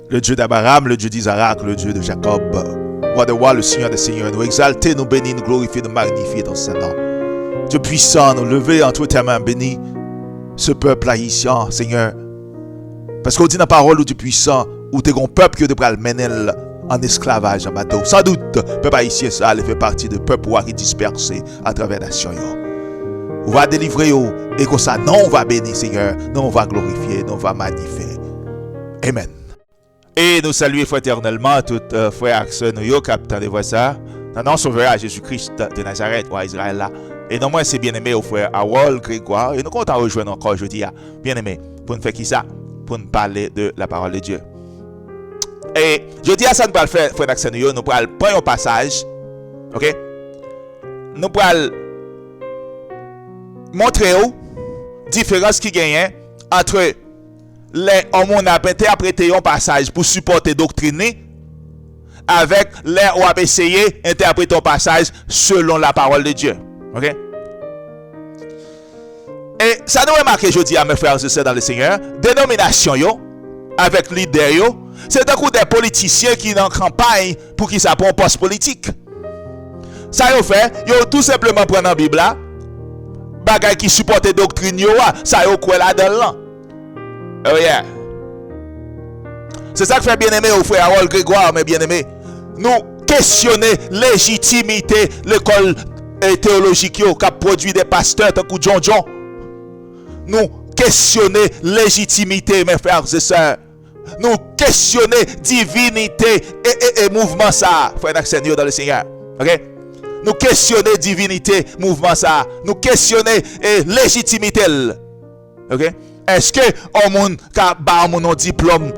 le Dieu d'Abraham, le Dieu d'Isaac, le Dieu de Jacob, roi de rois, le Seigneur des seigneurs, nous exalter, nous bénir, nous glorifier, nous magnifier dans ce nom. Dieu puissant, nous lever entre tes mains, bénis ce peuple haïtien, Seigneur. Parce qu'on dit dans la parole, Dieu puissant, où t'es un peuple qui devra le mener en esclavage, en bateau. Sans doute, le peuple haïtien, ça, il fait partie de peuple qui est dispersé à travers la nation. On va délivrer, et comme ça, non, on va bénir, Seigneur, non, on va glorifier, non, on va magnifier. Amen. Et nous saluons fraternellement tous frères et sœurs qui ont vu ça. Dans notre sauveur Jésus-Christ de Nazareth, ou à Israël là. Et non, moi, c'est bien aimé au frère Harold Grégoire. Et nous comptons rejoindre encore aujourd'hui, bien aimé, pour nous faire qui ça? Pour nous parler de la parole de Dieu. Et je dis à ça, nous allons faire, frère Axel, nous allons prendre un passage. Ok? Nous allons montrer la différence qui gagne entre les hommes qui ont interprété un passage pour supporter la doctrine avec les qui ont essayé d'interpréter un passage selon la parole de Dieu. Ok? Et ça nous remarque aujourd'hui, mes frères et sœurs dans le Seigneur, dénomination avec leader c'est un coup des politiciens qui sont en campagne pour qu'ils s'apprennent un poste politique. Ça yo fait, yo tout simplement prendre la Bible là, bagay qui supporte doctrine ça yo quoi là-dedans. Oh yeah. C'est ça que fait bien aimé au frère Harold Grégoire, mais bien aimé. Nous questionner légitimité l'école théologique qui a produit des pasteurs tant que John John. Nous questionner légitimité, mes frères et sœurs. Nous questionner divinité et mouvement ça, frère Seigneur dans le Seigneur. OK? Nous questionner divinité, mouvement ça. Nous questionner légitimité. OK? Est-ce que on monde ka ba mon diplôme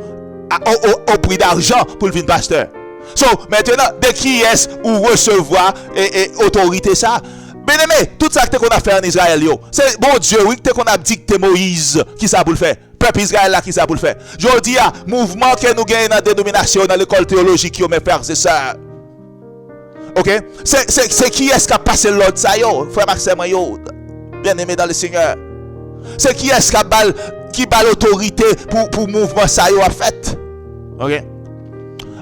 au prix d'argent pour le vin pasteur? So, maintenant, de qui est-ce ou recevoir autorité ça? Bien-aimé, tout ça que qu'on a fait en Israël, c'est bon Dieu, oui, qu'on a dicté Moïse, qui ça pour le faire? Peuple Israël là, qui ça pour le faire? Je dis, mouvement que nous gagnons dans la dénomination, dans l'école théologique, mes frères, c'est ça. Ok? C'est qui est-ce qui a passé l'ordre, ça, frère Maxime, bien-aimé dans le Seigneur? C'est qui est-ce qui a l'autorité pour mouvement, ça, a fait? Ok?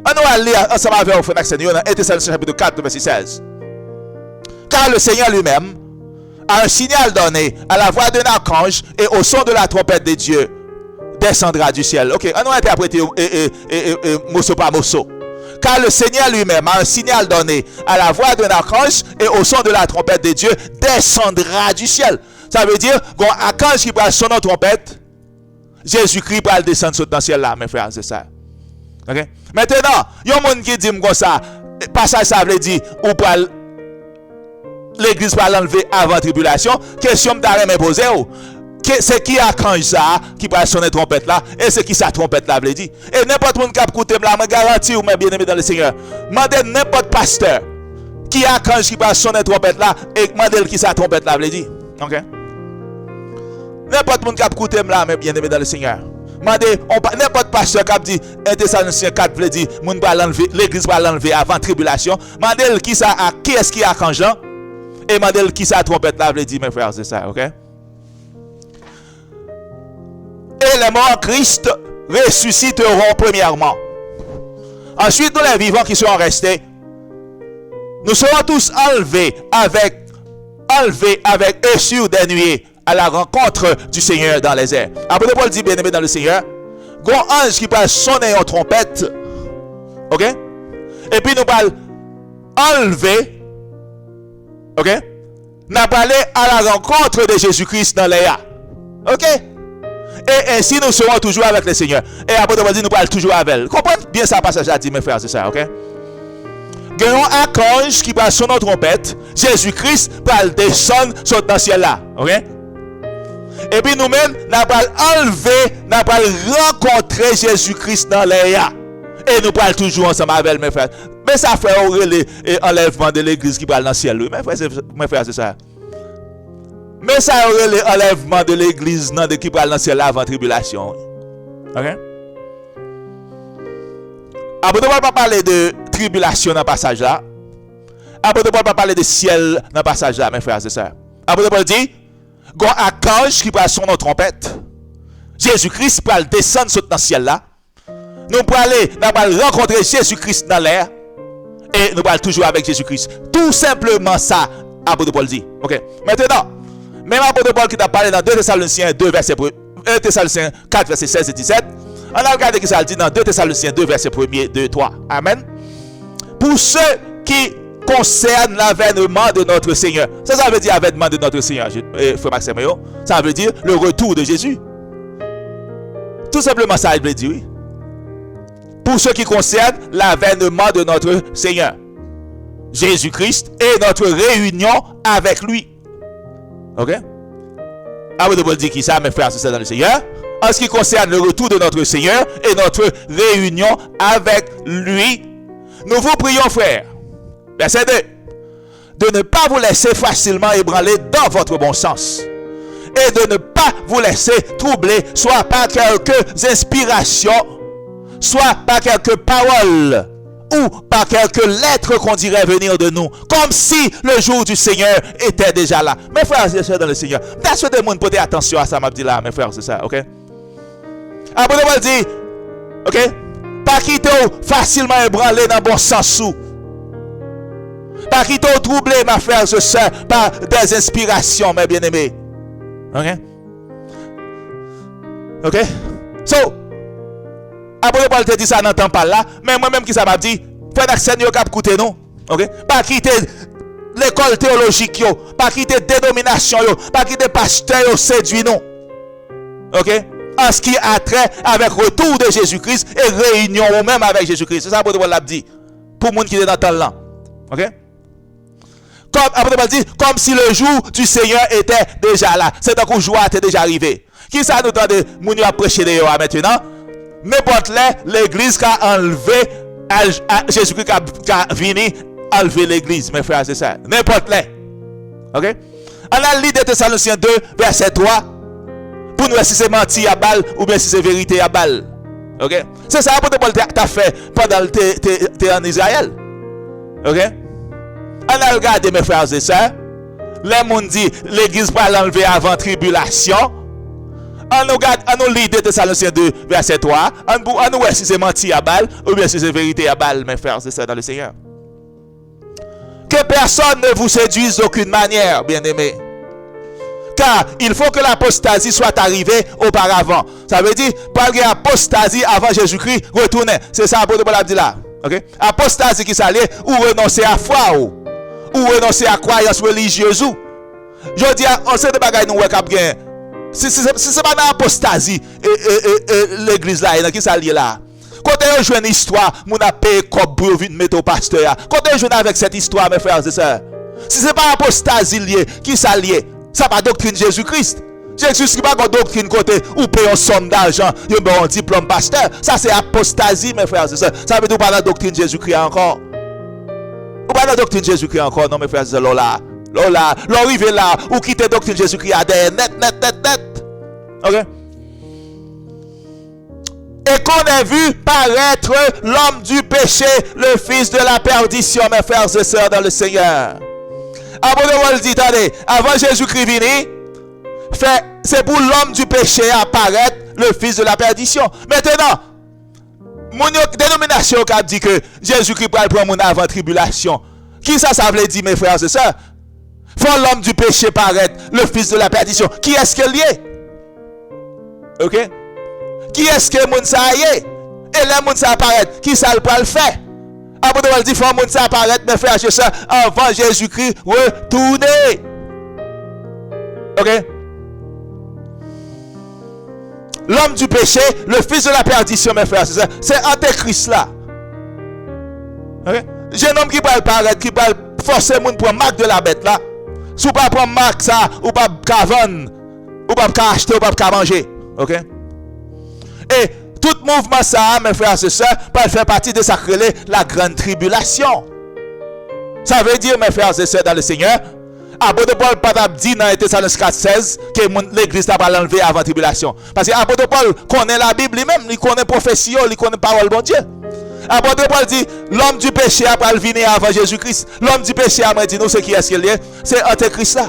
On va lire ensemble avec frère Maxime, dans Thessaloniciens chapitre 4, verset 16. Car le Seigneur lui-même a un signal donné à la voix d'un archange et au son de la trompette de Dieu descendra du ciel. Ok, on va interpréter morceau par morceau. Car le Seigneur lui-même a un signal donné à la voix d'un archange et au son de la trompette de Dieu descendra du ciel. Ça veut dire qu'un archange qui va sonner trompette, Jésus-Christ va descendre dans le ciel là, mes frères, c'est ça. Ok. Maintenant, il y a un monde qui dit comme ça, passage ça veut dire ou pas l'église va l'enlever avant tribulation. Question d'arrêt me poser. C'est qui archange ça qui va sonner trompette là? Et c'est qui sa trompette là veut dire? Et n'importe qui qui a écouté là, me garantis ou mes bien-aimés dans le Seigneur. Mandez n'importe pasteur qui archange qui va sonner trompette là et mandez qui sa trompette là veut dire. OK? N'importe qui qui a écouté là, mes bien-aimés dans le Seigneur. Mandez n'importe pasteur qui a dit Thessaloniciens 4 veut dire moun va l'enlever, l'église va l'enlever avant tribulation. Mandez qui ça à qui est-ce qui archange là? Et mandel qui sa trompette là veut dire mes frères c'est ça, ok? Et les morts Christ ressusciteront premièrement. Ensuite nous les vivants qui seront restés, nous serons tous enlevés avec eux sur des nuées à la rencontre du Seigneur dans les airs. Après Paul dit bien aimé dans le Seigneur, grand ange qui va sonner en trompette, ok? Et puis nous allons enlever. Ok? N'a pas allé à la rencontre de Jésus-Christ dans les airs. Ok? Et ainsi nous serons toujours avec le Seigneur. Et après, nous parlons toujours avec elle. Comprenez bien ça, passage à dire, mes frères, c'est ça, ok? Gagnons un archange qui va sonner trompette. Jésus-Christ va descendre sur le ciel là. Ok? Et puis nous-mêmes, nous allons enlever, nous allons rencontrer Jésus-Christ dans les airs. Et nous parlons toujours ensemble avec elle, mes frères. Mais ça fait l'enlèvement de l'église qui parle dans le ciel. Mes frères, c'est ça. Mais ça aurait l'enlèvement de l'église qui parle dans le ciel avant tribulation. Ok? Après, on ne va pas parler de tribulation dans le passage là. Après, on ne va pas parler de ciel dans le passage là, mes frères, c'est ça. Après, on va dire, il y a un archange qui parle son trompette. Jésus-Christ parle descendre dans le ciel là. Nous pour aller, nous allons rencontrer Jésus-Christ dans l'air. Et nous allons toujours avec Jésus-Christ. Tout simplement ça, apôtre Paul dit. Ok. Maintenant, même apôtre Paul qui t'a parlé dans 2 Thessaloniciens 2 verset 1 Thessaloniciens 4 verset 16 et 17. On a regardé ce qu'il dit dans 2 Thessaloniciens 2 verset 1, 2, 3. Amen. Pour ceux qui concernent l'avènement de notre Seigneur. Ça veut dire l'avènement de notre Seigneur, frère Maxime. Ça veut dire le retour de Jésus. Tout simplement ça, il veut dire oui. Pour ceux qui concernent l'avènement de notre Seigneur Jésus-Christ et notre réunion avec lui. Ok? Apôtre Paul dit qui ça, mes frères, c'est dans le Seigneur. En ce qui concerne le retour de notre Seigneur et notre réunion avec lui, nous vous prions, frères, verset 2, de ne pas vous laisser facilement ébranler dans votre bon sens et de ne pas vous laisser troubler soit par quelques inspirations, soit par quelques paroles ou par quelques lettres qu'on dirait venir de nous, comme si le jour du Seigneur était déjà là. Mes frères et sœurs dans le Seigneur, t'as des gens porter attention à ça, m'a dit là, mes frères, c'est ça, ok? Après, on dit, ok? Pas quitter facilement ébranlé dans le bon sens ou. Pas quitter troublé, ma frère et sœur, par des inspirations, mes bien-aimés. Ok? Ok? So, après, Paul te dit ça, n'entend pas là, mais moi-même qui ça m'a dit, frère d'accès, yo cap coûter nous. Ok? Pas quitter l'école théologique, yo, pas quitter dénomination, yo, pas quitter pasteur, yo, séduit nous. Ok? En ce qui a trait avec le retour de Jésus-Christ et réunion ou même avec Jésus-Christ. C'est ça que Paul l'a dit. Pour les gens qui sont dans le temps là. Ok? Comme, après Paul dit, comme si le jour du Seigneur était déjà là. C'est donc que le jour était déjà arrivé. Qui ça nous tente de nous prêcher de maintenant? N'importe l'église qui a enlevé Jésus-Christ qui a venu enlever l'église. Mes frères, c'est ça. N'importe les. Ok? On a lu de Thessaloniciens 2, verset 3. Pour nous, si c'est menti à balle ou bien si c'est vérité à balle. Ok? C'est ça que Paul t'a fait pendant que tu es en Israël. Ok? On a regardé, mes frères et sœurs. Les gens disent l'église va l'enlever avant tribulation. On nous lit de Thessaloniciens 2, verset 3. On nous voit si c'est menti à balle ou bien si c'est vérité à balle, mes frères et sœurs dans le Seigneur. Que personne ne vous séduise d'aucune manière, bien-aimés. Car il faut que l'apostasie soit arrivée auparavant. Ça veut dire, pas de apostasie avant Jésus-Christ, retourner. C'est ça que Paul a dit là. Okay? Apostasie qui s'allie ou renoncer à foi ou renoncer à croyance religieuse. Je dis, on sait de bagaille nous cap gain. Si c'est pas dans apostasie l'église là, qui s'allie là. Quand on joue une histoire, mon a payé comme pour venir mettre au pasteur. Quand on joue avec cette histoire, mes frères et sœurs. Si c'est pas apostasie liée, qui s'allie. Ça pas doctrine Jésus-Christ. Jésus-Christ pas une doctrine côté ou paye une somme d'argent, un diplôme pasteur. Ça c'est apostasie, mes frères et sœurs. Ça veut dire pas la doctrine Jésus-Christ encore. Ou pas la doctrine Jésus-Christ encore, non mes frères et sœurs, là, l'arrivé là, ou quitter doctrine Jésus-Christ à des net. Ok? Et qu'on ait vu paraître l'homme du péché, le fils de la perdition, mes frères et sœurs dans le Seigneur. Apôtre dit, attendez, avant Jésus-Christ vini, c'est pour l'homme du péché apparaître le fils de la perdition. Maintenant, mon dénomination qui a dit que Jésus-Christ prend mon avant tribulation. Qui ça veut dire, mes frères et sœurs? Faut l'homme du péché paraître le fils de la perdition. Qui est-ce qu'il est? Ok? Qui est-ce que moun ça y est? Et là, moun ça apparaît. Qui ça le faire? Apôtre Paul dit, faut moun ça apparaître, mes frères et sœurs, avant Jésus-Christ retourner. Ok? L'homme du péché, le fils de la perdition, mes frères et sœurs, c'est Antéchrist là. Ok? J'ai un homme qui va paraître, qui va forcer moun pour marque de la bête là. Si vous ne prenez pas marque ça, ou pas vendre, ou pas acheter, ou pas manger. Ok? Et tout mouvement ça, mes frères et sœurs, peut faire partie de ça créer la grande tribulation. Ça veut dire, mes frères et sœurs dans le Seigneur, apôtre Paul pas dit dans Thessaloniciens 4:16 que l'église n'a pas l'enlever avant tribulation. Parce que apôtre Paul connaît la Bible lui-même, il connaît prophétie, il connaît parole de Dieu. Apôtre Paul dit, l'homme du péché a pas venir avant Jésus-Christ. L'homme du péché a dit, nous, c'est qui est-ce qu'il est? C'est Antéchrist là.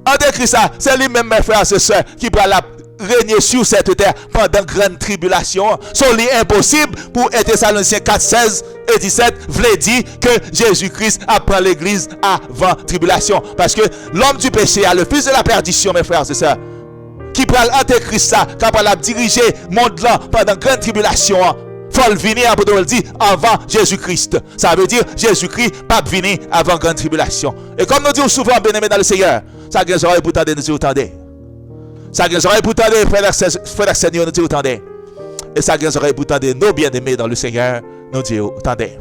Antéchrist là, c'est lui-même, mes frères et sœurs, qui prend la régner sur cette terre pendant grande tribulation. C'est impossible pour 1 Thessaloniciens 4, 16 et 17 voulait dire que Jésus-Christ apprend l'église avant tribulation. Parce que l'homme du péché a le fils de la perdition, mes frères et sœurs, qui prend l'antéchrist ça, capable de diriger le monde là pendant grande tribulation. Faut venir avant Jésus-Christ. Ça veut dire Jésus-Christ pas venir avant grande tribulation. Et comme nous disons souvent, bien-aimés dans le Seigneur, ça que les oreilles pour tendre, nous disons tendez. Ça que les oreilles pour tendre, frères et seigneurs, nous disons tendez. Et ça que les oreilles pour tendre, nos bien-aimés dans le Seigneur, nous disons tendez.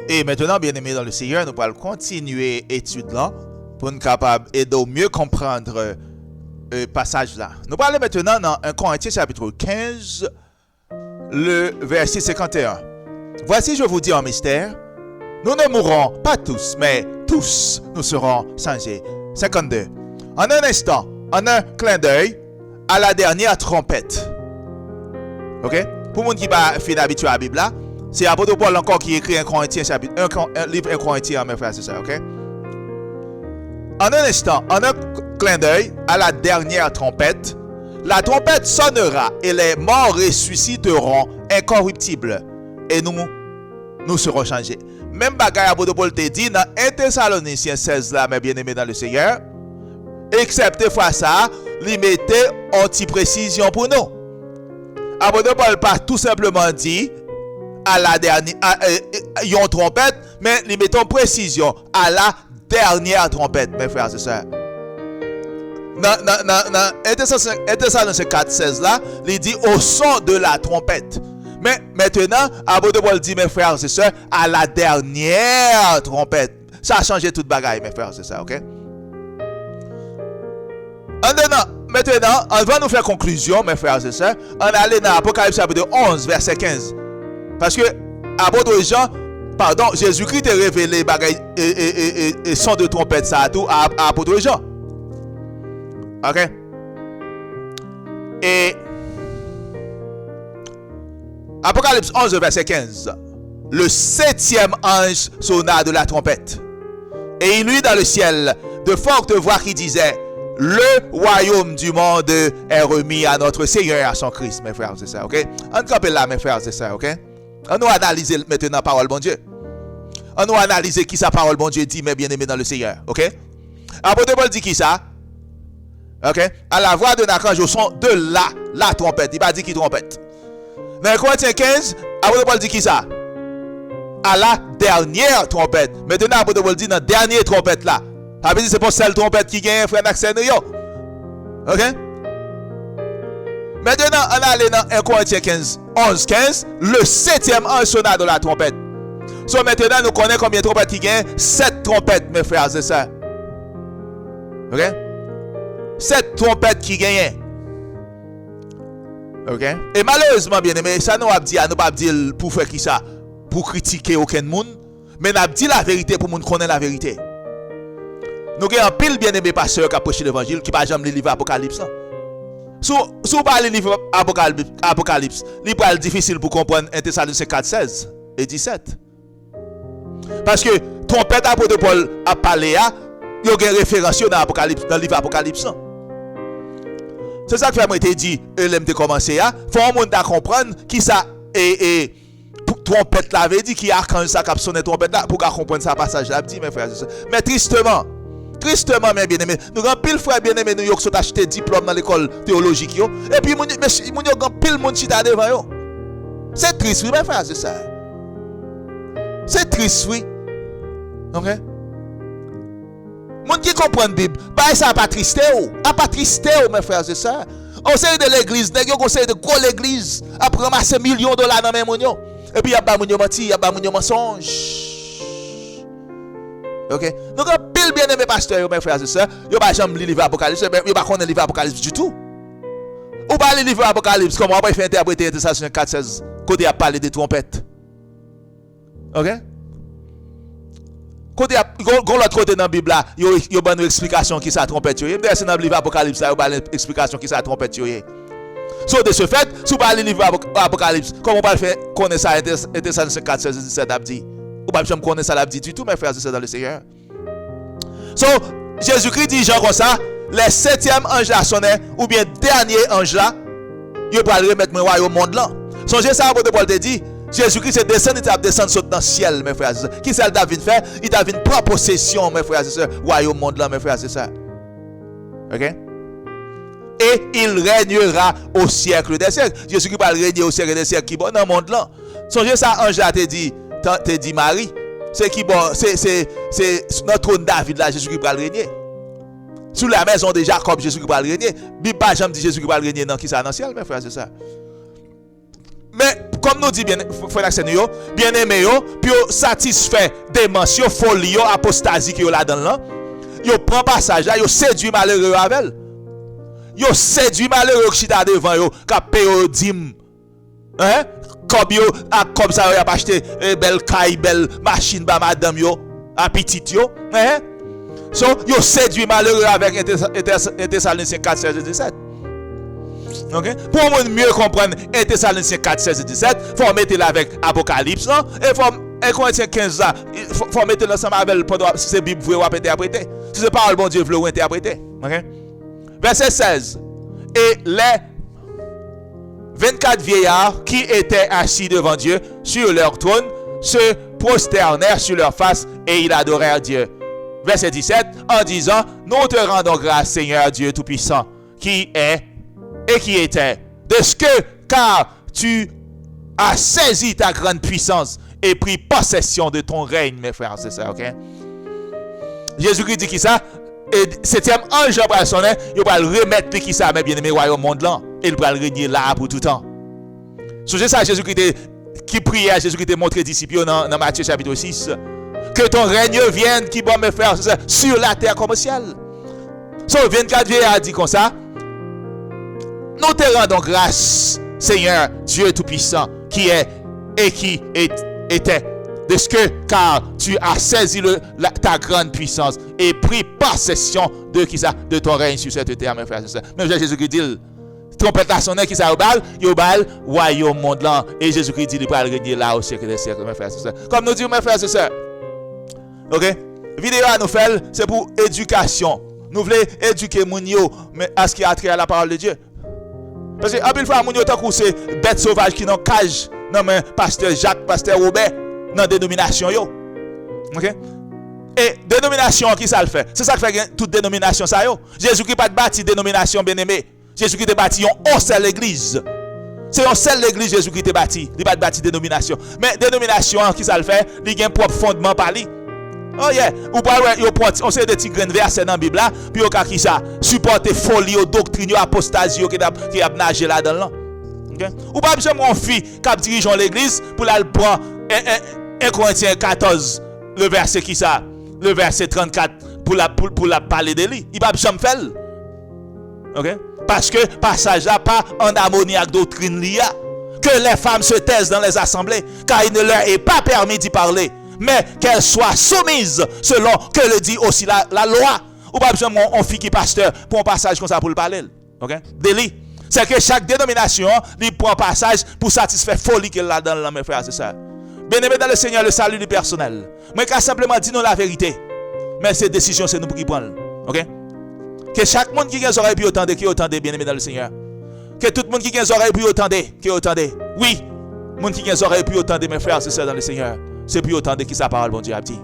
Et maintenant, bien-aimés dans le Seigneur, nous allons continuer l'étude là pour nous capables et de mieux comprendre passage là. Nous parlons maintenant dans 1 Corinthiens chapitre 15, le verset 51. Voici, je vous dis en mystère, nous ne mourrons pas tous, mais tous nous serons changés. 52. En un instant, en un clin d'œil, à la dernière trompette. Ok? Pour les gens qui ne sont pas habitués à la Bible là, c'est l'apôtre Paul encore qui écrit 1 Corinthiens chapitre, un livre 1 Corinthiens, mes frères, c'est ça, ok? En un instant, en un clin d'œil, à la dernière trompette, la trompette sonnera et les morts ressusciteront incorruptibles et nous serons changés. Même bagaille l'apôtre Paul te dit dans 1 Thessaloniciens 16 là, mes bien-aimés dans le Seigneur, excepté fois ça, il mettait anti-précision pour nous. L'apôtre Paul pas tout simplement dit à la dernière, une trompette, mais il mettait précision à la dernière trompette, mes frères et sœurs. Dans 1 Thessaloniciens 4, 16 là, il dit au son de la trompette. Mais maintenant, l'apôtre Paul dit, mes frères et sœurs, à la dernière trompette. Ça a changé toute bagaille, mes frères et sœurs, ok? Maintenant, on va nous faire conclusion, mes frères et sœurs. On allait dans Apocalypse chapitre 11, verset 15. Parce que, Jésus-Christ a révélé bagaille et son de trompette, ça a tout à apôtre Jean. Ok? Et Apocalypse 11, verset 15. Le 7e ange sonna de la trompette. Et il eut dans le ciel de fortes voix qui disaient: le royaume du monde est remis à notre Seigneur, à son Christ, mes frères et sœurs. Ok? On campe là, mes frères et sœurs. Ok? On nous analyse maintenant la parole bon Dieu. On nous analyse qui sa parole bon Dieu dit, mes bien-aimés dans le Seigneur. Ok? Apôtre Paul dit qui ça? Ok? À la voix de l'archange au son de la trompette. Il va dire qui trompette. Dans Corinthiens 15, apôtre Paul dit qui ça? À la dernière trompette. Maintenant, apôtre Paul dit dans la dernière trompette là. Ça veut dire c'est pas celle trompette qui gagne frère d'accès nous. Ok? Maintenant, on allait dans 1 Corinthiens 15, 11, 15. Le 7e ange sonna de la trompette. So maintenant, nous connaissons combien de trompettes qui gagnent? 7 trompettes, mes frères et sœurs. Ok? 7 trompettes qui gagnent. Ok? Et malheureusement, bien aimé, ça nous a dit, nous pas dire pour faire qui ça? Pour critiquer aucun monde. Mais nous avons dit la vérité pour nous connaître la vérité. Nous avons un pile bien aimé pasteur qui a prêché l'évangile, qui n'a jamais lu le livre Apocalypse. Si vous parlez du livre Apocalypse, il est difficile pour comprendre 1 Thessaloniciens 4, 16 et 17. Parce que trompette apôtre Paul a parlé, il y a une référence dans le livre Apocalypse. C'est ça que je dit, je commencé. Il faut que monde comprendre qui ça et trompette là veut dire qui archange ça qui a sonné trompette là pour comprendre ça passage là dit mes frères. Mais tristement, mes bien-aimés, nous avons pile frères bien-aimés nous qui sont acheté diplôme dans l'école théologique yo et puis nous avons pile monde chita devant yo. C'est triste oui mes frères, c'est ça. C'est triste oui. OK? Monde qui comprend la Bible, bah ça pas triste ou, pas triste ou mes frères et sœurs. On sait de l'église, nèg yo conseil de gros l'église, a ramasser millions de dollars dans mes moun yo. Et puis y a pas moun yo menti, y a pas moun yo mensonge. OK? Donc pile bien-aimé pasteur mes frères et sœurs, yo pas jamais lire livre Apocalypse, yo pas connaître livre Apocalypse du tout. Ou pas lire livre Apocalypse comment on va faire interpréter 1 Thessaloniciens 4:16 côté a parlé des trompettes. OK? Côté l'autre côté dans la Bible là, il y a une explication qui ça trompette yo. C'est dans le livre Apocalypse là, il y a une explication qui ça trompette yo. So de ce fait, si vous parlez du livre Apocalypse, comment on va faire connaître ça 1 Thessaloniciens 4:16 et 17 a dit? Ou pas jamais connaître ça l'a dit du tout mes frères et sœurs dans le Seigneur. So, Jésus-Christ dit genre comme ça, les septième ange là sonné, ou bien dernier ange là, il va remettre mon royaume au monde là. Songez ça, apôtre Paul te dit, Jésus-Christ est descendu, il a descendu dans le ciel, mes frères et sœurs. Qui ça David fait? Il a une propre possession, mes frères et sœurs, royaume monde là, mes frères et sœurs. OK? Et il régnera au siècle des siècles. Jésus-Christ va régner au siècle des siècles qui bon dans le monde là. Songez ça, ange là te dit Marie, c'est qui bon, c'est notre trône David là, Jésus-Christ va régner. Sous la maison de Jacob, Jésus-Christ va régner. Bible pas jamais dit Jésus-Christ va régner dans qui ça dans le ciel, mes frères et sœurs. Mais comme nous dit bien aimé puis satisfait démension folie apostasie qui là dedans là, yo prend passage là, yo séduit malheureux avec. Yo séduit malheureux qui est devant yo, qui paye dim. Hein? Comme ça yo a acheté belle caille, belle machine ba madame yo, à petite yo, hein? So yo séduit malheureux avec 1 Thessaloniciens 4 16 et 17. Okay? Pour mieux comprendre 1 Thessaloniciens 4, 16 et 17, il faut mettre là avec Apocalypse, non? Et faut 1 Corinthiens 15 là, il faut mettre l'ensemble avec pendant si c'est Bible vous interpréter. Si c'est parole bon Dieu vous interpréter. Okay? Verset 16. Et les 24 vieillards qui étaient assis devant Dieu sur leur trône se prosternèrent sur leur face et ils adorèrent Dieu. Verset 17, en disant, nous te rendons grâce, Seigneur Dieu Tout-Puissant, qui est et qui était, de ce que, car tu as saisi ta grande puissance et pris possession de ton règne, mes frères, c'est ça, ok? Jésus-Christ dit qui ça? Et septième ange va sonner, il va le remettre qui ça, mais bien aimé, royaume monde là, il va le régner là pour tout temps. Songez ça, Jésus-Christ qui priait, Jésus-Christ montré disciples dans Matthieu chapitre 6, que ton règne vienne, qui bon, mes frères, c'est ça, sur la terre comme au ciel. So, 24 vieillards a dit comme ça, nous te rendons grâce, Seigneur Dieu Tout-Puissant, qui est et qui était, de ce que, car tu as saisi ta grande puissance et pris possession de qui ça, de ton règne sur cette terre, mes frères et sœurs. Même Jésus-Christ dit, trompette la sonne qui ça au bal, royaume monde là, et Jésus-Christ dit, il va régner là au siècle des siècles, mes frères et sœurs. Comme nous disons, mes frères et sœurs. Ok? Vidéo à nous faire, c'est pour éducation. Nous voulons éduquer moun yo, mais à ce qui a trait à la parole de Dieu. Parce que, après, moun yo tant que c'est bête sauvage qui n'ont cage, non, mais pasteur Jacques, pasteur Robert, dans la dénomination yo. Ok? Et dénomination, qui ça le fait? C'est ça qui fait toute dénomination ça yo. Jésus-Christ pas bâti dénomination bien-aimé. Jésus-Christ a bâti une seule église. C'est une seule église Jésus-Christ a bâti. Il pas bâti dénomination. Mais dénomination, qui ça le fait? Il a un propre fondement par lui. Oh yeah, ou pas on sait des petits grains versets dans la Bible là, puis au cas qui ça supporter folie, doctrine, apostasie qui a nagé là-dedans. OK? Ou pas besoin mon fille qui dirige l'église pour la prendre 1 Corinthiens 14 le verset qui ça, le verset 34 pour la parler de lui. Il pas besoin faire. OK? Parce que passage là pas en harmonie avec doctrine liée. Que les femmes se taisent dans les assemblées car il ne leur est pas permis d'y parler. Mais qu'elle soit soumise selon que le dit aussi la loi. Ou pas besoin on fille qui pasteur pour un passage comme ça pour le parler. OK? Délit. C'est que chaque dénomination, il prend un passage pour satisfaire folie qu'elle a dans mes frères, c'est ça. Bien-aimé dans le Seigneur, le salut du personnel. Mais qu'à simplement dire nous la vérité. Mais cette décision, c'est nous qui prenons. OK? Que chaque monde qui a les oreilles puis entendre, qui entende, bien-aimé dans le Seigneur. Que tout le monde qui a les oreilles puis entendre, qui entende. Oui, le monde qui a les oreilles puis entendre, mes frères, c'est ça dans le Seigneur. C'est plus autant de qui sa parole, bon Dieu a dit.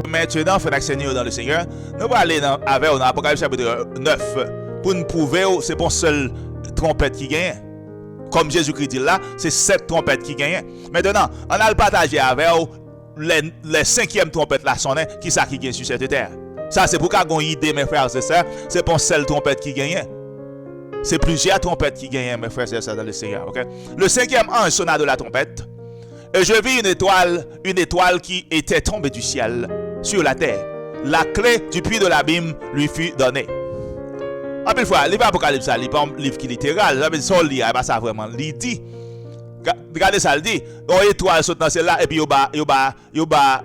Maintenant, frère Seigneur dans le Seigneur, nous allons aller avec Apocalypse chapitre 9 pour nous prouver que c'est pas seule trompette qui gagne. Comme Jésus-Christ dit là, c'est 7 trompettes qui gagnent. Maintenant, on a le partagé avec les 5e trompettes là, qui ça qui gagne sur cette terre. Ça, c'est pour qu'on ait une idée, mes frères et sœurs, c'est pas seule trompette qui gagne. C'est plusieurs trompettes qui gagnent, mes frères et sœurs, dans le Seigneur. Okay? Le 5e ange sonna de la trompette. Et je vis une étoile qui était tombée du ciel sur la terre. La clé du puits de l'abîme lui fut donnée. En plus, il livre Apocalypse, il n'est pas un livre qui est littéral. Ça, il pas ça vraiment. Il dit, regardez ça, il dit, une étoile saute dans celle-là, et puis il y a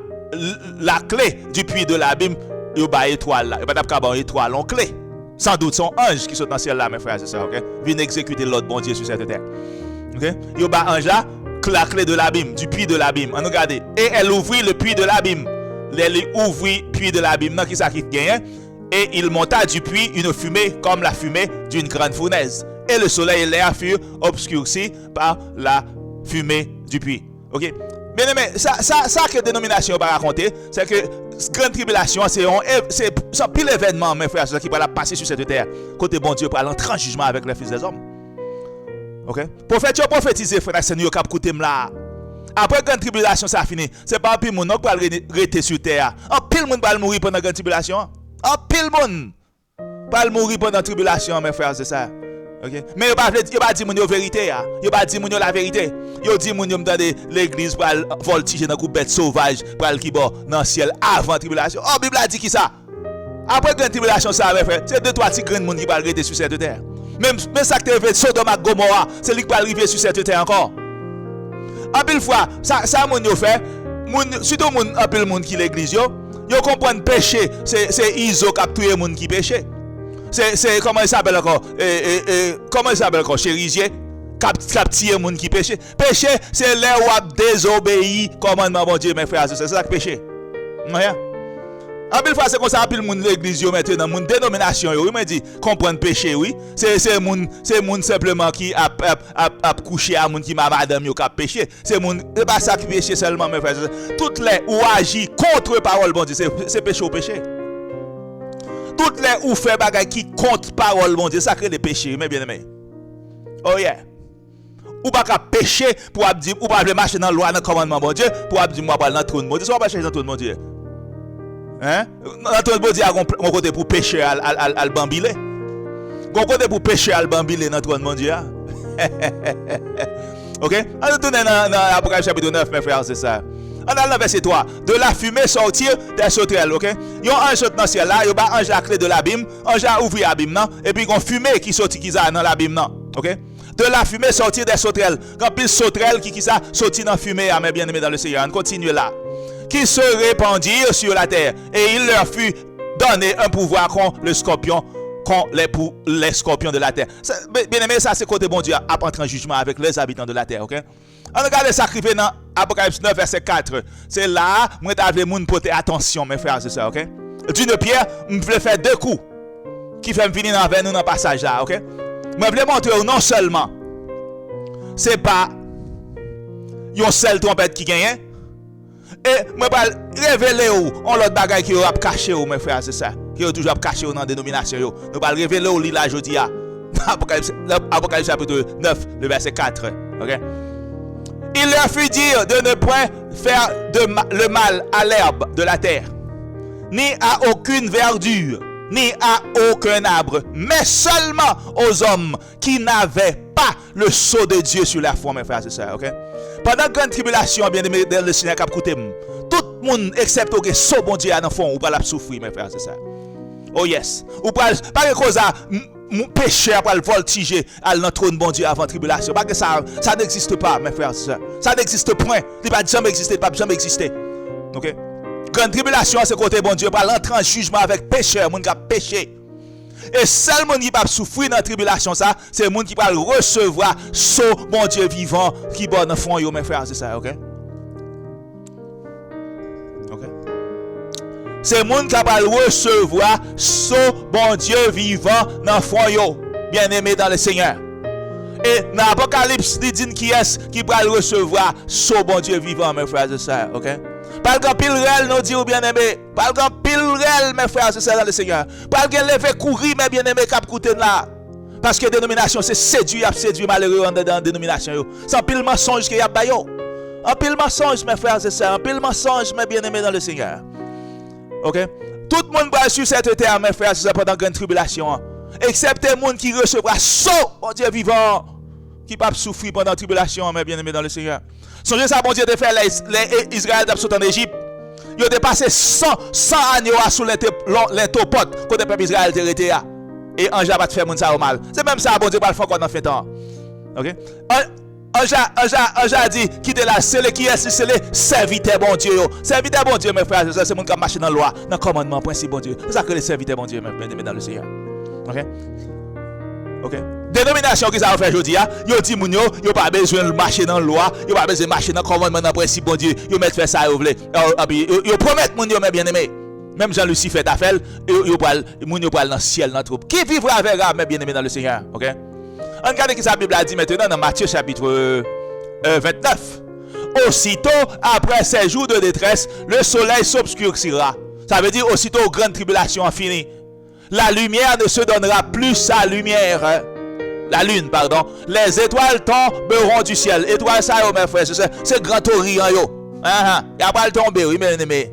la clé du puits de l'abîme, il y a une étoile là. Il n'y a pas une étoile en clé. Sans doute, son ange qui saute dans le ciel là, mes frères et sœurs, ok? Vient exécuter l'autre bon Dieu sur cette terre. Ok? Il y a un ange là, la clé de l'abîme, du puits de l'abîme. On regarde. Et elle ouvrit le puits de l'abîme. Elle ouvrit le puits de l'abîme. Non, qui ça qui gagne? Et il monta du puits une fumée comme la fumée d'une grande fournaise. Et le soleil et l'air furent obscurcis par la fumée du puits. Ok? Bien aimé, ça que dénomination va raconter, c'est que grande tribulation, c'est pile événement, mes frères, qui va passer sur cette terre. Côté bon Dieu, pour entrer en jugement avec les fils des hommes. Ok? Prophète, tu prophétisé, frère, c'est nous qui avons là. Après grande tribulation, ça finit. C'est pas un pile monde qui va rester sur terre. Un pile monde va mourir pendant la grande tribulation. Un pile monde va mourir pendant la tribulation, mes frères, c'est ça. Okay. Mais il va pas dire la vérité. Il va dire la vérité. Il dit que dans l'église pour voltiger dans une bête sauvage pour aller dans le ciel avant la tribulation. Oh, la Bible a dit qui ça? Après la tribulation, ça va faire. C'est 2-3 petits grains de monde qui vont arriver sur cette terre. Même ça que tu as fait Sodome et Gomorrha, c'est lui qui va arriver sur cette terre encore. En pile fois, ça mon yo fait. Surtout en pile monde qui l'église yo comprend le péché, c'est Iso qui a tué monde qui péché. C'est comment il s'appelle encore? Comment il s'appelle encore? Chérisier captier les gens qui péché. Péché, c'est là où a désobéi commandement bon Dieu, mes frères. C'est ça que péché. Rien. En pile fois, c'est comme ça, en pile monde l'église, maintenant, mon dénomination, il m'a dit, comprendre péché, oui. C'est moun simplement qui a couché à moun qui m'a madame, qui a péché. C'est pas ça qui péché seulement, mes frères. Toutes les ou agit contre parole, bon Dieu, c'est péché ou péché. Toutes les ou fait bagay qui contre parole, bon Dieu, ça crée des péchés, mes bien-aimés. Oh yeah. Ou pas qu'à pécher pour dire, ou pas marcher dans la loi, dans le commandement, bon Dieu, pour dire, moi, pas dans le trône, bon Dieu, soit pas chercher dans le trône, bon Dieu. Hein? Dans le trône, bon Dieu, on côté pour pécher à bambilé. On côté pour pécher à bambilé dans le trône, bon Dieu. Ok? On retourne dans l'Apocalypse chapitre 9, mes frères, c'est ça. On a le verset 3. De la fumée sortir des sauterelles, ok? Yon ange saute dans le ciel là, yon ba ange la clé de l'abîme, ange a ouvert l'abîme, non? Et puis yon fumée qui sortit qui ça dans l'abîme, non? Ok? De la fumée sortir des sauterelles. Quand pile sauterelles qui ça sortit dans la fumée, mes bien-aimés dans le Seigneur. On continue là. Qui se répandirent sur la terre. Et il leur fut donné un pouvoir contre le scorpion, contre les scorpions de la terre. Bien-aimés, ça c'est côté bon Dieu à entrer en jugement avec les habitants de la terre, ok? On regarde le sacrifice dans Apocalypse 9, verset 4. C'est là, moi, je veux porter attention, mes frères et sœurs, ok? D'une pierre, je veux faire 2 coups qui fait venir avec nous dans le passage là, ok? Je veux montrer non seulement, c'est pas une seule trompette qui gagne, et je veux révéler on l'autre bagaille qui a caché, mes frères et sœurs, qui a toujours caché dans la dénomination. Je veux révéler au là aujourd'hui, Apocalypse chapitre 9, le verset 4, ok? Il leur fut dire de ne point faire le mal à l'herbe de la terre, ni à aucune verdure, ni à aucun arbre, mais seulement aux hommes qui n'avaient pas le sceau de Dieu sur leur front, mes frères et sœurs. Okay? Pendant la grande tribulation, bien aimé, dans le Seigneur qui a écouté, tout le monde, excepté que sceau bon Dieu à dans fond, ou pas la souffrir, mes frères et sœurs. Oh yes. Ou pas de cause à mon pécheur pour le voltiger à notre trône bon Dieu avant la tribulation. Parce que ça n'existe pas, mes frères et sœurs. Ça n'existe point. Il ne va jamais exister, pas jamais exister. Ok? Grande tribulation, c'est côté bon Dieu, pour l'entrer en jugement avec pécheur, monde qui a péché. Et seul monde qui va souffrir dans la tribulation, ça, c'est le monde qui va recevoir ce bon Dieu vivant qui est dans le fond, mes frères et sœurs. Ok? Ok? C'est le monde qui va recevoir ce bon Dieu vivant dans le fond, bien aimé dans le Seigneur. Et dans l'Apocalypse, il dit qui est qui va recevoir ce bon Dieu vivant, mes frères et sœurs. Ok? Par exemple, pile réel, nous disons bien aimé. Par exemple, pile réel, mes frères et sœurs dans le Seigneur. Par exemple, lever courir, mes bien aimés, cap coûter là. Parce que dénomination, c'est séduit malheureux dans la dénomination. C'est un pile mensonge qu'il y a bayo. Un pile mensonge, mes frères et sœurs. Un pile mensonge, mes bien aimés dans le Seigneur. Ok? Tout le monde va sur cette terre, mes frères et sœurs, pendant la grande tribulation. Excepté le monde qui recevra mon Dieu vivant, qui ne va pas souffrir pendant la tribulation, mes bien aimés dans le Seigneur. Songez ça, bon Dieu, de faire les Israéliens en Égypte. Ils ont dépassé 100 années sous l'intopote quand le peuple Israël était arrêté. Et Ange va te faire ça au mal. C'est même ça, bon Dieu, va le faire quand on fait temps. Ok? Ange a dit, quittez là, c'est le qui est, c'est le serviteur bon Dieu. Serviteur bon Dieu, mes frères, c'est mon qui a marché dans la loi, dans le commandement, principe bon Dieu. C'est ça que les serviteurs bon Dieu, mes bien-aimés dans le Seigneur. Ok? Ok? Dénomination qui ça fait aujourd'hui, yo dit moun yo pas besoin de marcher dans loi, yo pas besoin de marcher dans commandement dans principe bon Dieu, yo mettre faire ça yo vle. Yo promettent moun yo mes bien-aimés. Même Jean Lucifer t'a fait, yo pral moun yo pral dans ciel dans troupe. Qui vivra avec mes bien-aimés dans le Seigneur, OK? On regarde ce que la Bible a dit maintenant dans Matthieu chapitre 29. Aussitôt après ces jours de détresse, le soleil s'obscurcira. Ça veut dire aussitôt grande tribulation finie. La lumière ne se donnera plus sa lumière. La lune, pardon. Les étoiles tomberont du ciel. Étoiles ça, mes frères, c'est grand Orient, yo. Il a pas le tomber, oui, bien aimé.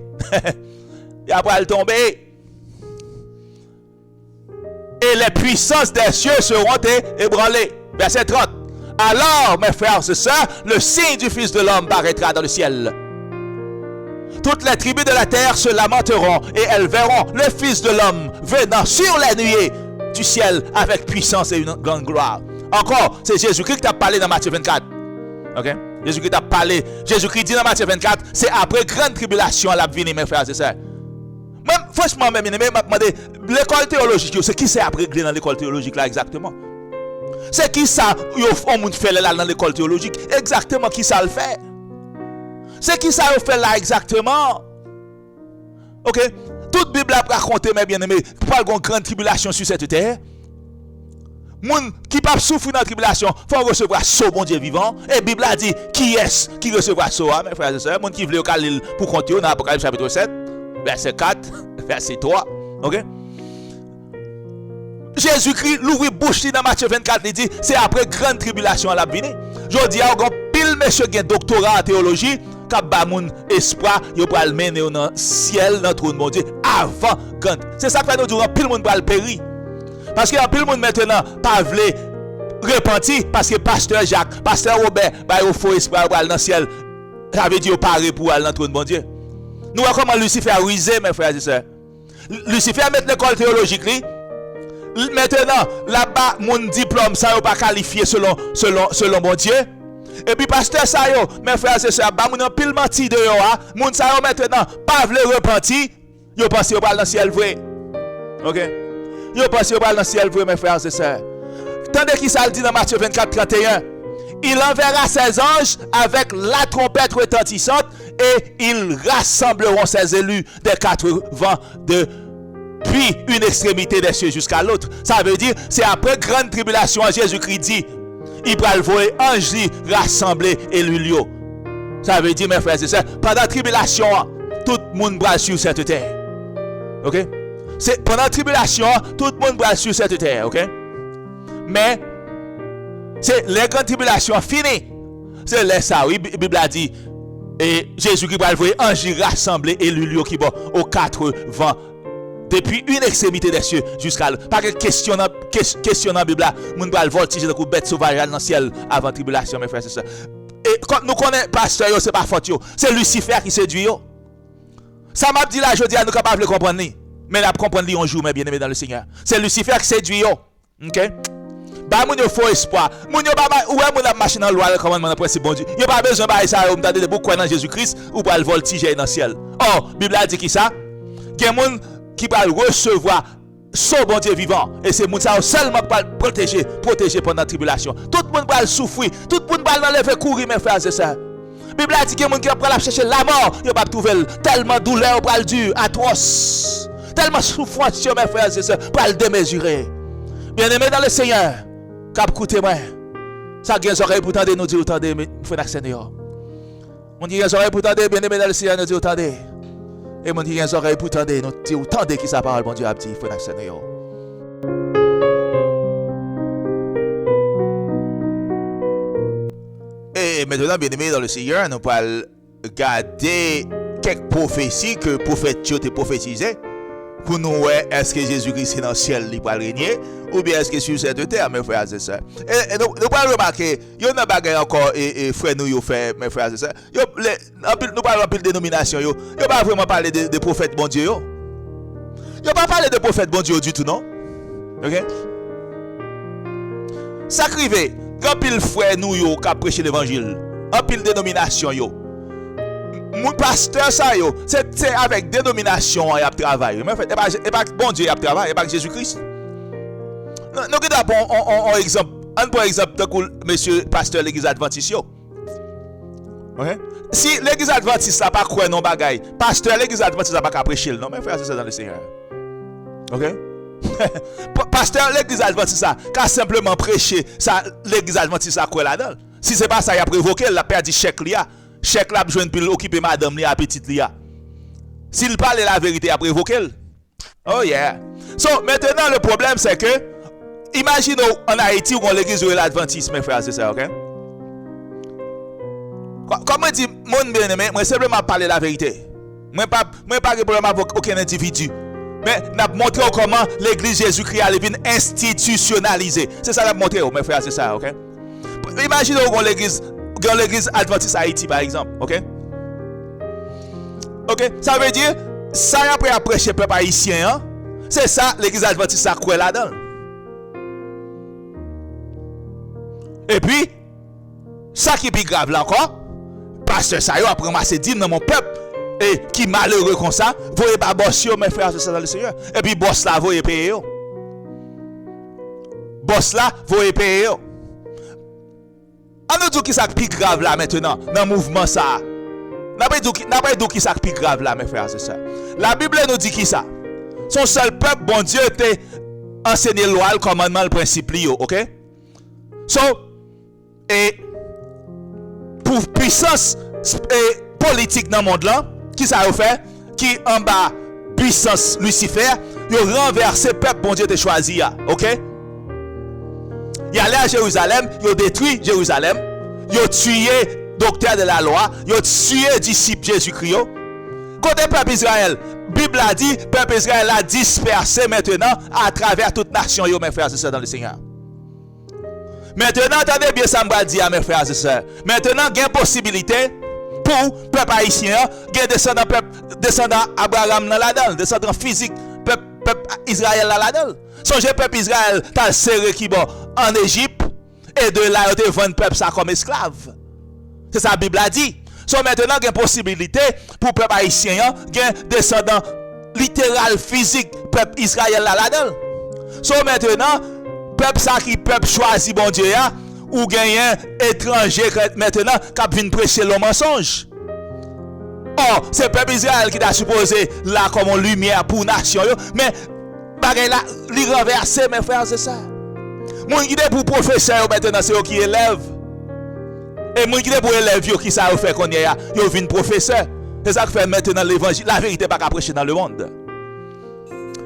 Il a pas le tomber. Et les puissances des cieux seront ébranlées. Verset 30. Alors, mes frères et sœurs, le signe du Fils de l'homme paraîtra dans le ciel. Toutes les tribus de la terre se lamenteront et elles verront le Fils de l'homme venant sur les nuées du ciel avec puissance et une grande gloire. Encore, c'est Jésus-Christ qui t'a parlé dans Matthieu 24. Ok? Jésus-Christ t'a parlé. Jésus-Christ dit dans Matthieu 24, c'est après grande tribulation à la venue, mes frères et sœurs. Même, franchement, mes amis, l'école théologique, c'est qui c'est après dans l'école théologique là exactement? C'est qui ça, on monde fait là dans l'école théologique? Exactement qui ça le fait? C'est qui ça fait là exactement? Ok? Toute Bible a raconté, mes bien-aimés, pas de grande tribulation sur cette terre. Moun qui pas souffrir dans la tribulation, faut recevoir ce bon Dieu vivant. Et la Bible a dit, qui est-ce qui recevra ça, mes frères et sœurs? Moun qui veut au Kalil pour compter dans Apocalypse chapitre 7, verset 4, verset 3. Ok? Jésus-Christ l'ouvre bouche dans Matthieu 24, il dit, c'est après grande tribulation à la venue. Je dis, il y a pile monsieur qui a doctorat en théologie, qui a moun espoir, il va le mener dans le ciel, dans le trône de Dieu, avant quand. C'est ça que fait nous dire, pile monde va le périr. Parce qu'il y a pile monde maintenant, pas voulu repentir, parce que pasteur Jacques, pasteur Robert, il faut espoir pour aller dans le ciel. Ça veut dire paré pour aller dans le trône de Dieu. Nous voyons comment Lucifer a rusé, mes frères et sœurs. Lucifer a mis l'école théologique, maintenant, là-bas, mon diplôme, ça n'a pas qualifié selon mon Dieu. Et puis, pasteur, ça yo, mes frères et sœurs, mon pile menti de yo, mon ça yo maintenant, pas vle repentir, yo pense yo pas dans le ciel vrai. Ok? Yo pense yo pas dans le ciel vrai, mes frères et sœurs. Tandis qu'il ça dit dans Matthieu 24, 31. Il enverra ses anges avec la trompette retentissante et ils rassembleront ses élus des quatre vents puis une extrémité des cieux jusqu'à l'autre. Ça veut dire, c'est après grande tribulation, Jésus-Christ dit, il va le voler ange rassembler élus. Ça veut dire, mes frères et sœurs, pendant la tribulation, tout le monde va sur cette terre. Ok? C'est pendant la tribulation, tout le monde va sur cette terre. Ok? Mais, c'est les grandes tribulations finies. C'est là ça, oui, la Bible a dit, et Jésus-Christ va le voler ange rassembler élus qui vont aux quatre vents. Depuis une extrémité des cieux jusqu'à l'autre. Pas que questionnant la Bible là, moun va le voltige de coup bête sauvage dans le ciel avant tribulation, mes frères et sœurs. Et quand nous connaissons pasteur, c'est pas faute yo, c'est Lucifer qui séduit yo. Ça m'a dit là, je dis à nous capables de comprendre ni, mais la comprendre li un jour, mes bien-aimés dans le Seigneur. C'est Lucifer qui séduit yo. OK? Ba moun yo faux espoir. Moun yo ba ouais moun a marché dans loi le commandement dans principe bon Dieu. Yo pas besoin ba ça ou m'tande de beaucoup dans Jésus-Christ ou pour le voltiger dans le ciel. Oh, Bible a dit qui ça? Que moun qui va recevoir son bon Dieu vivant. Et c'est moun ça seulement pour protéger pendant la tribulation. Tout le monde va souffrir. Tout le monde va l'enlever courir, mes frères et sœurs. La Bible a dit que moun qui va chercher la mort, il va trouver tellement douleur pour le dur, atroce. Tellement souffrance, mes frères et sœurs, pour le démesurer. Bien-aimé dans le Seigneur, cap écoutez moi. Ça gagne oreilles pour tendre nous dire attendez, frère Seigneur. Mon qui gagne oreilles pour tendre, bien-aimé dans le Seigneur, nous dire attendez. Et mon qui gagne oreilles pour tendre, nous dire attendez qui sa parole bon Dieu a dit, frère Seigneur. Et maintenant, bien-aimé dans le Seigneur, nous allons regarder quelques prophéties que le prophète Dieu a prophétisées. Pour nous, est-ce que Jésus-Christ est dans le ciel, il va régner, ou bien est-ce que sur cette terre, mes frères et sœurs. Et nous allons remarquer, il y a une bagarre encore, et frère nous, fait, mes frères et sœurs. Nous parlons de dénomination, il n'y a pas vraiment parlé de prophète bon Dieu. Il n'y a pas parlé de prophète bon Dieu du tout, non? Ok? Ça crive, quand pile frère nous, qui a prêché l'évangile, en pile dénomination, mon pasteur ça yo, c'est avec dénomination il a travaillé. Mais en fait, et pas bon Dieu il a travaillé, et pas Jésus-Christ. Nous avons un exemple. Un bon exemple de monsieur pasteur l'église adventiste. Okay? Si l'église adventiste n'a pas quoi non bagaille, pasteur l'église adventiste n'a pas prêcher non, mais frère c'est ça dans le Seigneur. OK? Pasteur l'église adventiste a simplement prêché ça l'église adventiste a quoi là-dedans. Si c'est pas ça il a provoqué, il a perdu chèque là. Chèque là besoin de occuper madame là petite là. S'il parle la vérité a provoqué. Oh yeah. So maintenant le problème c'est que imaginez en Haïti où on l'église de l'adventiste mes frères c'est ça, OK? Comme je dis, mon bien-aimé, moi simplement parler la vérité. Moi pas de problème avec aucun individu. Mais n'a montré comment l'église Jésus-Christ a été institutionnalisée. C'est ça l'a montré, mes frères, c'est ça, OK? Imaginez l'église adventiste Haïti par exemple, OK? OK, ça veut dire ça après à prêcher peuple haïtien, hein? C'est ça l'église adventiste a quoi là-dedans. Et puis ça qui est plus grave là encore, pasteur ça yo après ramasser dîme dans mon peuple et qui malheureux comme ça, voyez pas boss yo mes frères c'est ça dans le Seigneur. Et puis boss là voyez payer yo. Boss là voyez payer yo. On nous dit qui ça plus grave là maintenant dans mouvement ça. N'a pas dit qui ça plus grave là mes frères c'est ça. La Bible nous dit qui ça. Son seul peuple bon Dieu était enseigné loi, le commandement, le principe yo, OK? So et pour puissance politique dans le monde là, qui ça a fait? Qui en bas puissance Lucifer, il a renversé le peuple bon Dieu te choisi, OK? Il allait à Jérusalem, il a détruit Jérusalem, il a tué docteur de la loi, il a tué disciple Jésus-Christ. Côté peuple Israël, Bible a dit, peuple Israël a dispersé maintenant à travers toute nation, mes frères et sœurs dans le Seigneur. Maintenant, attendez bien ça me dire à mes frères et sœurs. Maintenant, il y a une possibilité pour le peuple haïtien, il y a descendant Abraham là-dedans, descendant physique, peuple Israël là-dedans. Songez, peuple Israël, t'as serré qui bon en Égypte, et de là, il te vend le peuple ça comme esclave. C'est ça la Bible a dit. So maintenant, il y a une possibilité pour le peuple haïtien, il y a descendant littéral physique, peuple Israël là-dedans. So maintenant, peuple ça qui peuple choisi bon Dieu ou gagnent étranger maintenant qui viennent prêcher le mensonge. Or c'est peuple Israël qui a supposé là comme une lumière pour nation mais bagay là li renversé mes frères c'est ça. Moun qui est pour professeur maintenant c'est eux qui élève. Et moun qui est pour élève qui ça fait qu'on y a yo vinn professeur. C'est ça qui fait maintenant l'évangile la vérité pas prêcher dans le monde.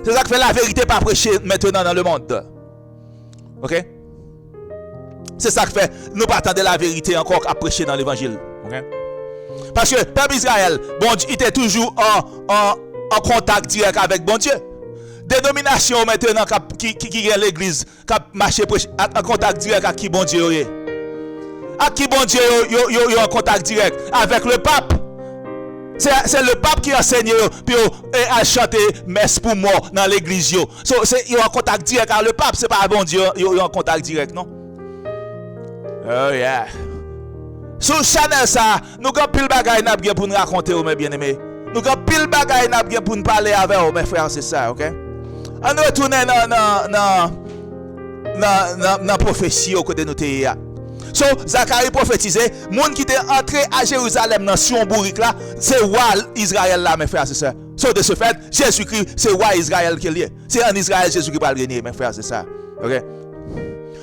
C'est ça qui fait la vérité pas prêcher maintenant dans le monde. OK? C'est ça qui fait nous pas attendre la vérité encore à prêcher dans l'évangile. OK? Parce que peuple Israël, bon Dieu, il était toujours en contact direct avec bon Dieu. Dénomination maintenant qui est l'église, qui marche en contact direct avec qui bon Dieu est. À qui bon Dieu est en contact direct avec le pape. C'est le pape qui enseigne puis a chanté messe pour mort dans l'église yo. So c'est en contact direct avec le pape, c'est pas bon Dieu, il en contact direct non. Oh yeah. Sur Chanel ça, nous avons pile bagaille n'a bien pour nous raconter mes bien-aimés. Nous avons pile bagaille n'a bien pour nous parler avec mes frères, c'est ça, OK? On retourne dans prophétie au côté de nous. So, Zacharie prophétisait, monde qui était entré à Jérusalem dans Sion bourrique là, c'est roi Israël là mes frères c'est ça. So de ce fait, Jésus-Christ c'est roi Israël qui est lié. C'est en Israël Jésus-Christ va régner mes frères c'est ça. OK?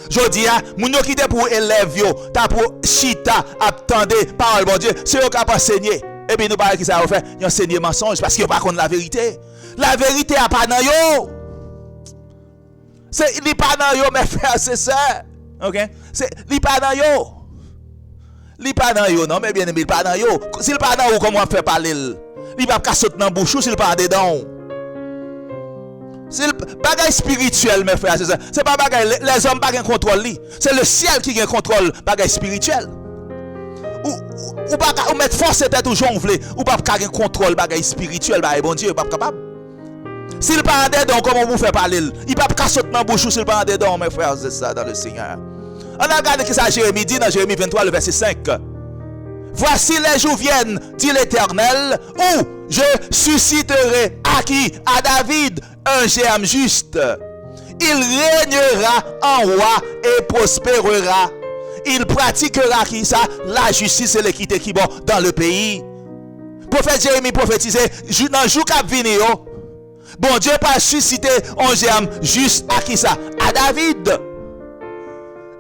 Je dis à moun yo qui était pour élève yo, ta pour chita attendez parole bon Dieu, c'est eux qui a enseigné. Et puis nous parlons qui ça va faire, ils enseignent mensonge parce qu'ils pas connaissent la vérité. La vérité a pas dans yo. C'est il pas dans yo mes frères c'est ça. OK? C'est li pas dans yo. Li pas dans yo non mais bien aimé, il pas dans yo. S'il pas dans yo comment on fait parler? Il va pas sauter dans bouche s'il pas dedans. C'est bagay spirituel mes frères, c'est ça. C'est pas bagay les hommes pas gain contrôle li. C'est le ciel qui gain contrôle bagay spirituel. Ou pas ou mettre force tête ou jonfler, ou pas gain contrôle bagay spirituel bagay bon Dieu, pas capable. S'il pas dedans comment vous fait parler? Il pas pas sauter dans bouche s'il pas dedans mes frères, c'est ça dans le Seigneur. On a regardé que ça Jérémie dit dans Jérémie 23 le verset 5. Voici les jours viennent, dit l'Éternel, où je susciterai à qui? À David, un germe juste. Il régnera en roi et prospérera. Il pratiquera qui ça? La justice et l'équité qui bon dans le pays. Prophète Jérémie prophétisait dans le jour qui vient. Bon Dieu pas suscité un germe juste à qui ça? À David.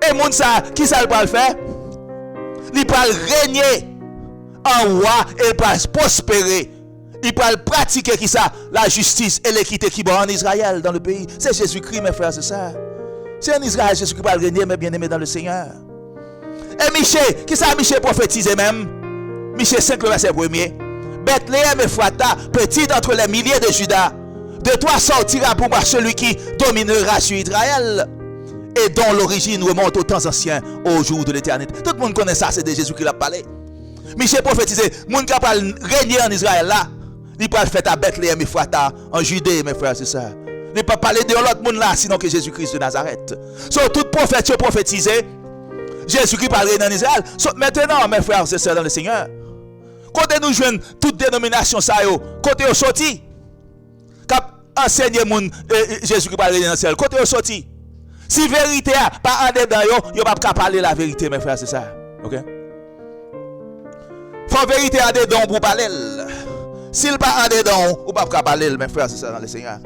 Et moun ça, qui ça va le faire? Il va régner en roi et il va prospérer. Il va pratiquer qui ça? La justice et l'équité qui bon en Israël, dans le pays. C'est Jésus-Christ, mes frères, c'est ça. C'est en Israël Jésus-Christ va régner, mes bien-aimés dans le Seigneur. Et Michée, qui ça Michée prophétisé même? Michée 5, le verset 1er. Bethléem et Frata, petit entre les milliers de Judas, de toi sortira pour moi celui qui dominera sur Israël et dont l'origine remonte aux temps anciens, au jour de l'éternité. Tout le monde connaît ça, c'est de Jésus qui l'a parlé. Michel prophétisé, moun qui va régner en Israël là, il va faire à Bethléem et Frata, en Judée, mes frères, c'est ça. Il ne peut pas parler de l'autre monde là, sinon que Jésus-Christ de Nazareth. So, tout prophète prophétisé, Jésus-Christ va régner en Israël. So, maintenant, mes frères, c'est ça dans le Seigneur. Côté nous joignent toute dénomination ça yo, côté au sorti. Cap enseigner moun Jésus-Christ va régner en Israël. Côté au sorti. Si vérité a pas en dedans yo pas parler la vérité, mes frères, c'est ça. OK? Faut vérité en dedans pour parler. S'il pas en dedans ou pas parler, mes frères, c'est ça dans le Seigneur.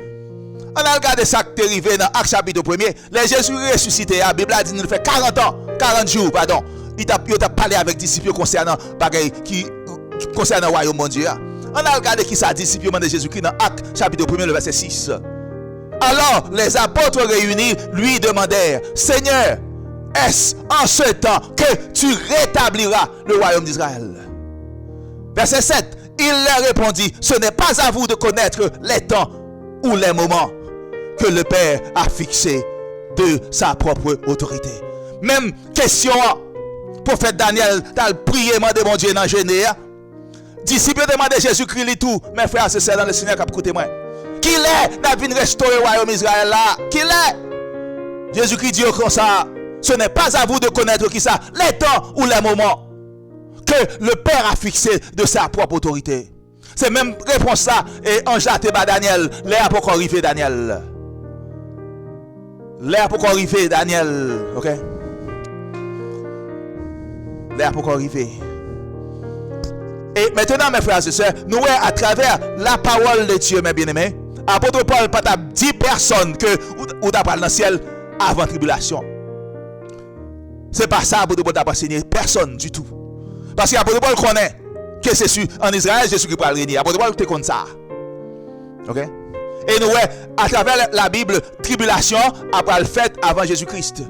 On a regardé ça qui est arrivé dans Actes chapitre 1er. Les Jésus ressuscité, la Bible a dit qu'il fait 40 ans, 40 jours, pardon. Il a parlé avec les disciples concernant le royaume de Dieu. On a regardé qui ça disciples de Jésus-Christ dans Actes chapitre 1er, le verset 6. Alors les apôtres réunis lui demandèrent, Seigneur, est-ce en ce temps que tu rétabliras le royaume d'Israël? Verset 7. Il leur répondit, ce n'est pas à vous de connaître les temps ou les moments que le Père a fixé de sa propre autorité. Même question, prophète Daniel, t'as prié, demandé mon Dieu dans Genèse. Disciples demandent Jésus-Christ tout. Mes frères, c'est ça dans le Seigneur qui a écouté moi. Qui l'est? N'a venu restaurer le royaume d'Israël là. Qui l'est? Jésus-Christ dit comme ça. Ce n'est pas à vous de connaître qui ça, les temps ou les moments que le Père a fixé de sa propre autorité. C'est même réponse ça. Et en jate par Daniel. L'air pour arriver Daniel. L'air pour arriver Daniel. Ok? L'air pour arriver. Et maintenant, mes frères et sœurs, nous à travers la parole de Dieu, mes bien-aimés, apôtre Paul pas 10 personnes que ou t'a parlé dans le ciel avant tribulation. C'est pas ça apôtre Paul t'a pas enseigné personne du tout. Parce qu'apôtre Paul connaît que c'est en Israël Jésus qui va régner. Apôtre Paul te connaît ça. OK? Et nous à travers la Bible, tribulation après le fait avant Jésus-Christ.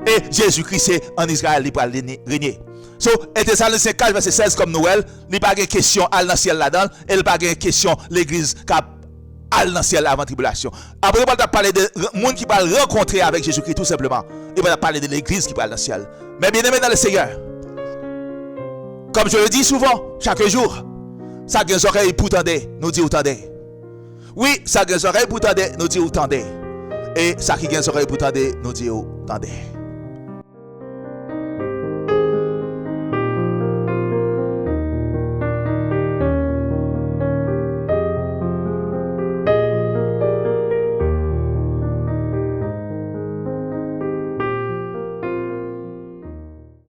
Et Jésus-Christ c'est en Israël il va régner. So, et Thessaloniciens 4 verset 16 comme Noël, il n'y a pas de question à dans ciel là-dedans, et il n'y a pas de question l'église qui a dans ciel avant tribulation. Après, on va parler de monde qui va rencontrer avec Jésus-Christ tout simplement. Il va parler de l'église qui va dans le ciel. Mais bien aimé dans le Seigneur, comme je le dis souvent, chaque jour, ça a des oreilles pour tendre, nous dit autant. Oui, ça a des oreilles pour tendre, nous dit autant. Et ça qui a des oreilles pour tendre, nous dit autant.